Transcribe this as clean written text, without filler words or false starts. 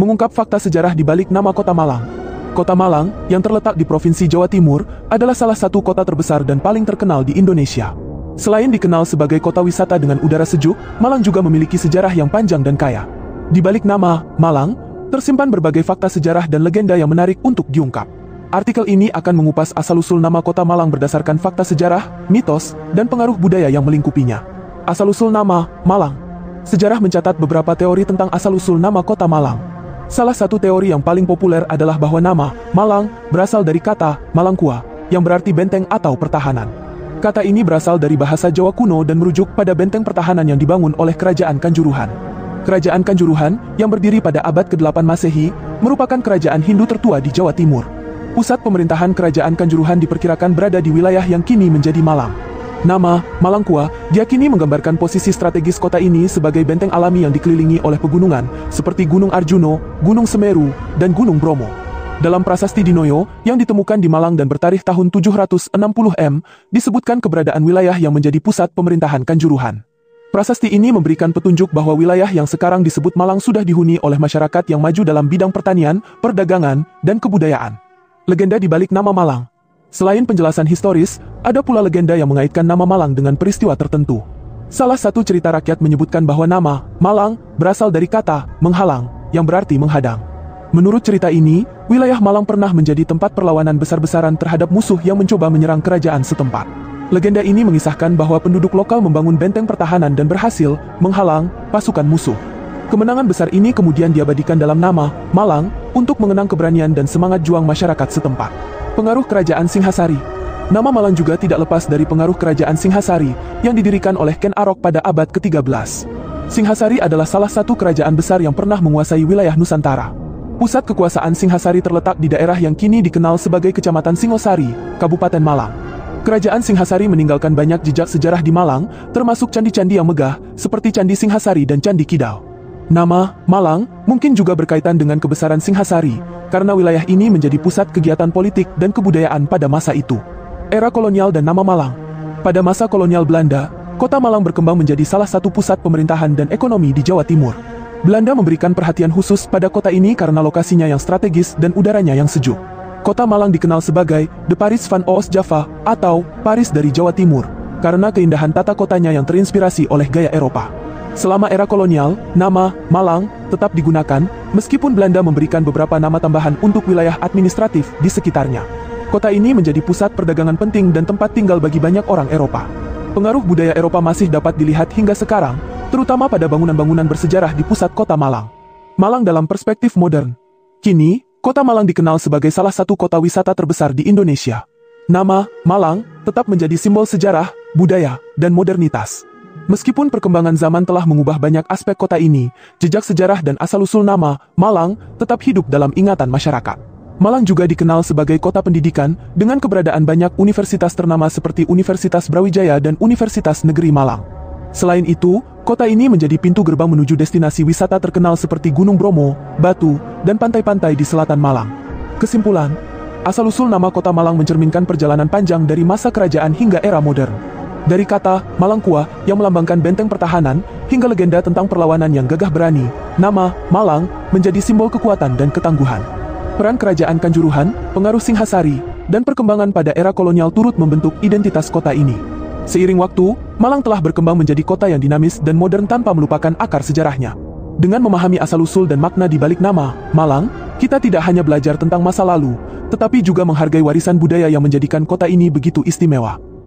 Mengungkap fakta sejarah di balik nama Kota Malang. Kota Malang, yang terletak di Provinsi Jawa Timur, adalah salah satu kota terbesar dan paling terkenal di Indonesia. Selain dikenal sebagai kota wisata dengan udara sejuk, Malang juga memiliki sejarah yang panjang dan kaya. Di balik nama Malang, tersimpan berbagai fakta sejarah dan legenda yang menarik untuk diungkap. Artikel ini akan mengupas asal-usul nama Kota Malang berdasarkan fakta sejarah, mitos, dan pengaruh budaya yang melingkupinya. Asal-usul nama Malang. Sejarah mencatat beberapa teori tentang asal-usul nama Kota Malang. Salah satu teori yang paling populer adalah bahwa nama Malang berasal dari kata Malangkua, yang berarti benteng atau pertahanan. Kata ini berasal dari bahasa Jawa kuno dan merujuk pada benteng pertahanan yang dibangun oleh Kerajaan Kanjuruhan. Kerajaan Kanjuruhan, yang berdiri pada abad ke-8 Masehi, merupakan kerajaan Hindu tertua di Jawa Timur. Pusat pemerintahan Kerajaan Kanjuruhan diperkirakan berada di wilayah yang kini menjadi Malang. Nama Malangkua diyakini menggambarkan posisi strategis kota ini sebagai benteng alami yang dikelilingi oleh pegunungan seperti Gunung Arjuno, Gunung Semeru, dan Gunung Bromo. Dalam prasasti Dinoyo yang ditemukan di Malang dan bertarikh tahun 760 M, disebutkan keberadaan wilayah yang menjadi pusat pemerintahan Kanjuruhan. Prasasti ini memberikan petunjuk bahwa wilayah yang sekarang disebut Malang sudah dihuni oleh masyarakat yang maju dalam bidang pertanian, perdagangan, dan kebudayaan. Legenda di balik nama Malang. Selain penjelasan historis, ada pula legenda yang mengaitkan nama Malang dengan peristiwa tertentu. Salah satu cerita rakyat menyebutkan bahwa nama Malang berasal dari kata menghalang, yang berarti menghadang. Menurut cerita ini, wilayah Malang pernah menjadi tempat perlawanan besar-besaran terhadap musuh yang mencoba menyerang kerajaan setempat. Legenda ini mengisahkan bahwa penduduk lokal membangun benteng pertahanan dan berhasil menghalang pasukan musuh. Kemenangan besar ini kemudian diabadikan dalam nama Malang untuk mengenang keberanian dan semangat juang masyarakat setempat. Pengaruh Kerajaan Singhasari. Nama Malang juga tidak lepas dari pengaruh Kerajaan Singhasari yang didirikan oleh Ken Arok pada abad ke-13. Singhasari adalah salah satu kerajaan besar yang pernah menguasai wilayah Nusantara. Pusat kekuasaan Singhasari terletak di daerah yang kini dikenal sebagai Kecamatan Singosari, Kabupaten Malang. Kerajaan Singhasari meninggalkan banyak jejak sejarah di Malang, termasuk candi-candi yang megah seperti Candi Singhasari dan Candi Kidal. Nama Malang mungkin juga berkaitan dengan kebesaran Singhasari, karena wilayah ini menjadi pusat kegiatan politik dan kebudayaan pada masa itu. Era kolonial dan nama Malang. Pada masa kolonial Belanda, Kota Malang berkembang menjadi salah satu pusat pemerintahan dan ekonomi di Jawa Timur. Belanda memberikan perhatian khusus pada kota ini karena lokasinya yang strategis dan udaranya yang sejuk. Kota Malang dikenal sebagai The Paris van Oost-Java atau Paris dari Jawa Timur, karena keindahan tata kotanya yang terinspirasi oleh gaya Eropa. Selama era kolonial, nama Malang tetap digunakan, meskipun Belanda memberikan beberapa nama tambahan untuk wilayah administratif di sekitarnya. Kota ini menjadi pusat perdagangan penting dan tempat tinggal bagi banyak orang Eropa. Pengaruh budaya Eropa masih dapat dilihat hingga sekarang, terutama pada bangunan-bangunan bersejarah di pusat kota Malang. Malang dalam perspektif modern. Kini, Kota Malang dikenal sebagai salah satu kota wisata terbesar di Indonesia. Nama Malang tetap menjadi simbol sejarah, budaya, dan modernitas. Meskipun perkembangan zaman telah mengubah banyak aspek kota ini, jejak sejarah dan asal-usul nama Malang tetap hidup dalam ingatan masyarakat. Malang juga dikenal sebagai kota pendidikan dengan keberadaan banyak universitas ternama seperti Universitas Brawijaya dan Universitas Negeri Malang. Selain itu, kota ini menjadi pintu gerbang menuju destinasi wisata terkenal seperti Gunung Bromo, Batu, dan pantai-pantai di selatan Malang. Kesimpulan, asal-usul nama Kota Malang mencerminkan perjalanan panjang dari masa kerajaan hingga era modern. Dari kata Malangkua yang melambangkan benteng pertahanan, hingga legenda tentang perlawanan yang gagah berani, nama Malang menjadi simbol kekuatan dan ketangguhan. Peran Kerajaan Kanjuruhan, pengaruh Singhasari, dan perkembangan pada era kolonial turut membentuk identitas kota ini. Seiring waktu, Malang telah berkembang menjadi kota yang dinamis dan modern tanpa melupakan akar sejarahnya. Dengan memahami asal-usul dan makna di balik nama Malang, kita tidak hanya belajar tentang masa lalu, tetapi juga menghargai warisan budaya yang menjadikan kota ini begitu istimewa.